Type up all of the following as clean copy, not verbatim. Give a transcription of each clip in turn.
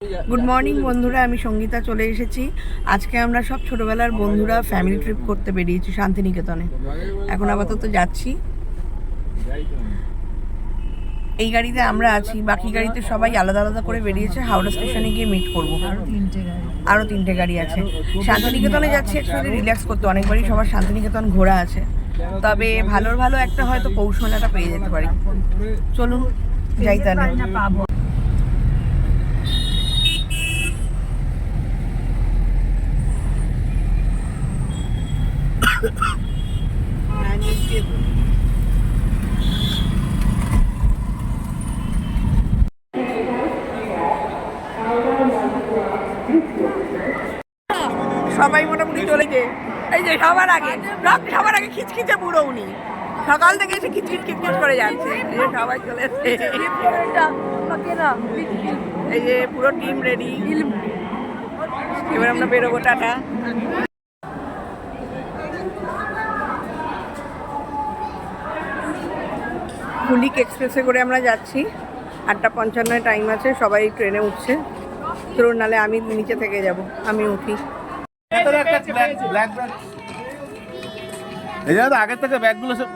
Good morning বন্ধুরা, আমি সঙ্গীতা চলে এসেছি। আজকে আমরা সব ছোটবেলার বন্ধুরা ফ্যামিলি ট্রিপ করতে বেরিয়েছি শান্তিনিকেতনে। এখন আপাতত যাচ্ছি। এই গাড়িতে আমরা আছি, বাকি গাড়িতে সবাই আলাদা আলাদা করে বেরিয়েছে। হাওড়া স্টেশনে গিয়ে মিট করবো। আরও তিনটে গাড়ি আছে। শান্তিনিকেতনে যাচ্ছি অ্যাকচুয়ালি রিল্যাক্স করতে। অনেকবারই সবার শান্তিনিকেতন ঘোরা আছে, তবে ভালো ভালো একটা হয়তো পৌষ মেলাটা পেয়ে যেতে পারি। চলুন যাই তাহলে। সবাই মোটামুটি চলেছে। এই যে সবার আগে খিচখিচে বুড়ো উনি সকাল থেকে এসে খিচখিচ করে যাচ্ছে। সবাই চলে এসছে। এই যে পুরো টিম রেডি। এবার আমরা বেরোবো। টাটা। কুলিক এক্সপ্রেসে করে আমরা যাচ্ছি। 8:55 টাইম আছে। সবাই ট্রেনে উঠছে। ধরুন, নালে আমি নিচে থেকে যাব। আমি উঠি। আগের থেকে ব্যাগগুলো সব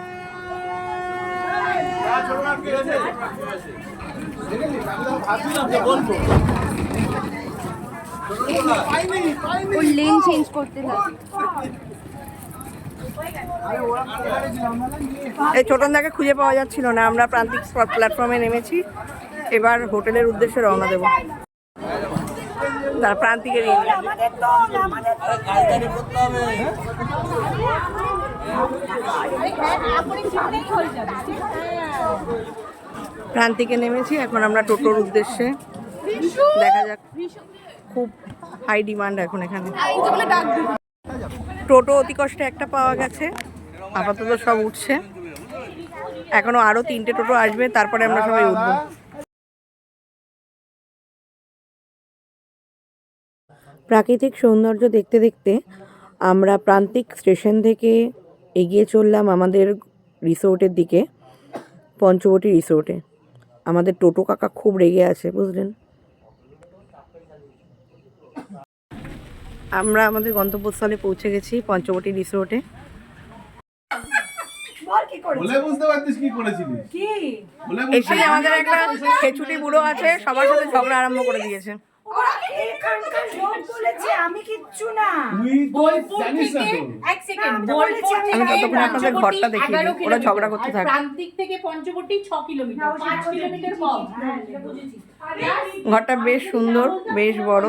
লেন চেঞ্জ করতে থাকে। এই ছোটনদাকে খুঁজে পাওয়া যাচ্ছিল না। আমরা প্রান্তিক প্ল্যাটফর্মে নেমেছি। এবার হোটেলের উদ্দেশ্যে রওনা দেবো। প্রান্তিকের প্রান্তিকে নেমেছি। এখন আমরা টোটোর উদ্দেশ্যে। দেখা যাক, খুব হাই ডিমান্ড এখন এখানে। টোটো অতি কষ্টে একটা পাওয়া গেছে। আপাতত সব উঠছে। এখনো আরো 3টে টোটো আসবে, তারপরে আমরা সবাই উঠবো। প্রাকৃতিক সৌন্দর্য দেখতে দেখতে আমরা প্রান্তিক স্টেশন থেকে এগিয়ে চললাম আমাদের রিসোর্টের দিকে, পঞ্চবটি রিসোর্টে। আমাদের টোটো কাকা খুব রেগে আছে, বুঝলেন। আমরা আমাদের গন্তব্যস্থলে পৌঁছে গেছি, পঞ্চবটি রিসোর্টে। এসে আমাদের একটা খেচুটি বুড়ো আছে, সবার সাথে ঝগড়া আরম্ভ করে দিয়েছে। আমি কিচ্ছু না। আমি ততক্ষণ আপনাদের ঘরটা দেখিয়ে দিই। ওরা ঝগড়া করতে থাকে। প্রান্তিক থেকে পঞ্চবটি 6 কিলোমিটার, 5 কিলোমিটার কম। ঘরটা বেশ সুন্দর, বেশ বড়।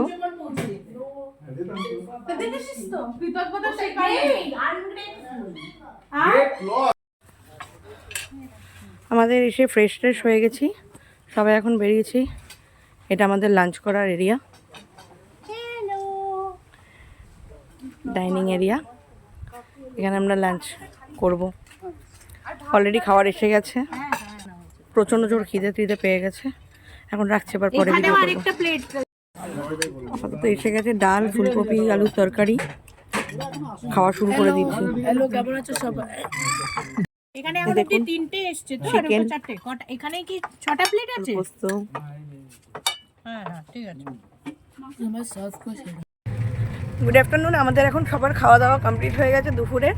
আমাদের এসে ফ্রেশ হয়ে গেছি। সবাই এখন বেরিয়েছি। এটা আমাদের লাঞ্চ করার এরিয়া, ডাইনিং এরিয়া। এখানে আমরা লাঞ্চ করব। অলরেডি খাবার এসে গেছে। প্রচণ্ড জোর খিদে পেয়ে গেছে। এখন রাখছে, এবার পরে ভিডিও করব। আপাতত এসে গেছে ডাল, ফুলকপি, আলুর তরকারি। খাওয়া শুরু করে দিচ্ছি। হ্যালো, কেমন আছো সবাই? এখানে এখন অবধি 3টে এসেছে তো, আর 4টে। এখানে কি 6টা প্লেট আছে? পোস্ত। হ্যাঁ, ঠিক আছে। আমার সার্ভ করছি। Good afternoon. আমাদের এখন সবার খাওয়া দাওয়া কমপ্লিট হয়ে গেছে দুপুরে।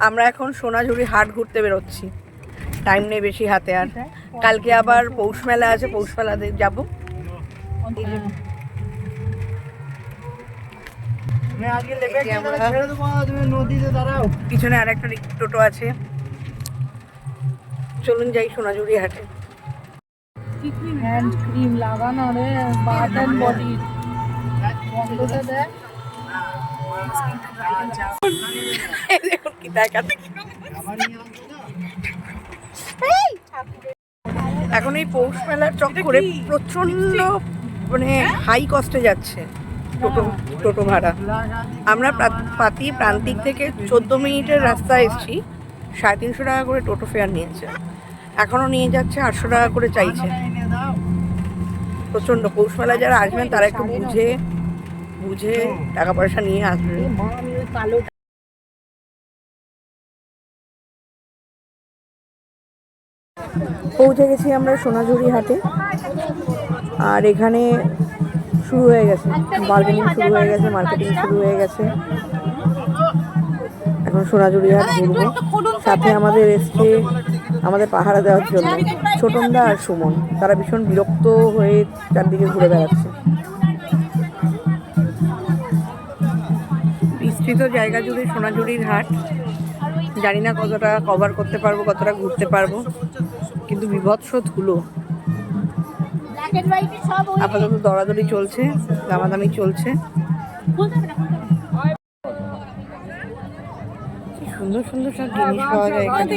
আমরা এখন সোনাঝুরি হাট ঘুরতে বেরোচ্ছি। টাইম নেই বেশি হাতে আর। কালকে আবার পৌষ মেলা আছে, পৌষ মেলাতে যাবো। পিছনে আর একটা টোটো আছে। চলুন যাই সোনাঝুরি হাটে। হ্যান্ড ক্রিম লাগানো রে, বাথ এন্ড বডি বন্ধটা দেখ। এখন এই পৌষ মেলার চক্করে প্রচন্ড মানে হাই কস্টে যাচ্ছে টোটো ভাড়া। আমরা প্রান্তিক থেকে 14 মিনিটের রাস্তা এসেছি। 350 টাকা করে টোটো ফেয়ার নিয়েছে। এখনো নিয়ে যাচ্ছে, 800 টাকা করে চাইছে। প্রচন্ড। পৌষ মেলায় যারা আসবেন তারা একটু বুঝে টাকা পয়সা নিয়ে আসবেন। পৌঁছে গেছি আমরা সোনাঝুরি হাটে। আর এখানে শুরু হয়ে গেছে, বার্গেনিং শুরু হয়ে গেছে, মার্কেটিং শুরু হয়ে গেছে। এখন সোনাঝুরি হাট ঘুরবো। সাথে আমাদের এসছে আমাদের পাহারা দেওয়ার জন্য ছোটনদা আর সুমন। তারা ভীষণ বিরক্ত হয়ে চারদিকে ঘুরে বেড়াচ্ছে। বিস্তৃত জায়গা জুড়ে সোনাঝুরির হাট। জানি না কতটা কভার করতে পারবো, কতটা ঘুরতে পারবো, কিন্তু বিভৎস ধুলো। আপাতত দরাদরি চলছে, দামাদামি চলছে। কি সুন্দর সুন্দর সব জিনিস পাওয়া যায় এখানে।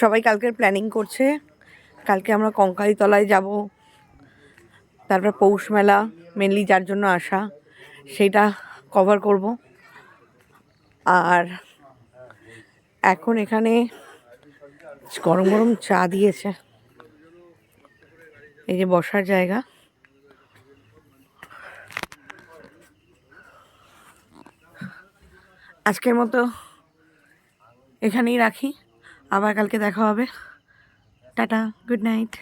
সবাই কালকের প্ল্যানিং করছে। কালকে আমরা কঙ্কালীতলায় যাব, তারপর পৌষ মেলা মেনলি যার জন্য আসা সেইটা কভার করব। আর এখন এখানে গরম গরম চা দিয়েছে, এই যে বসার জায়গা। আজকের মতো এখানেই রাখি, আবার কালকে দেখা হবে। Tata, good night.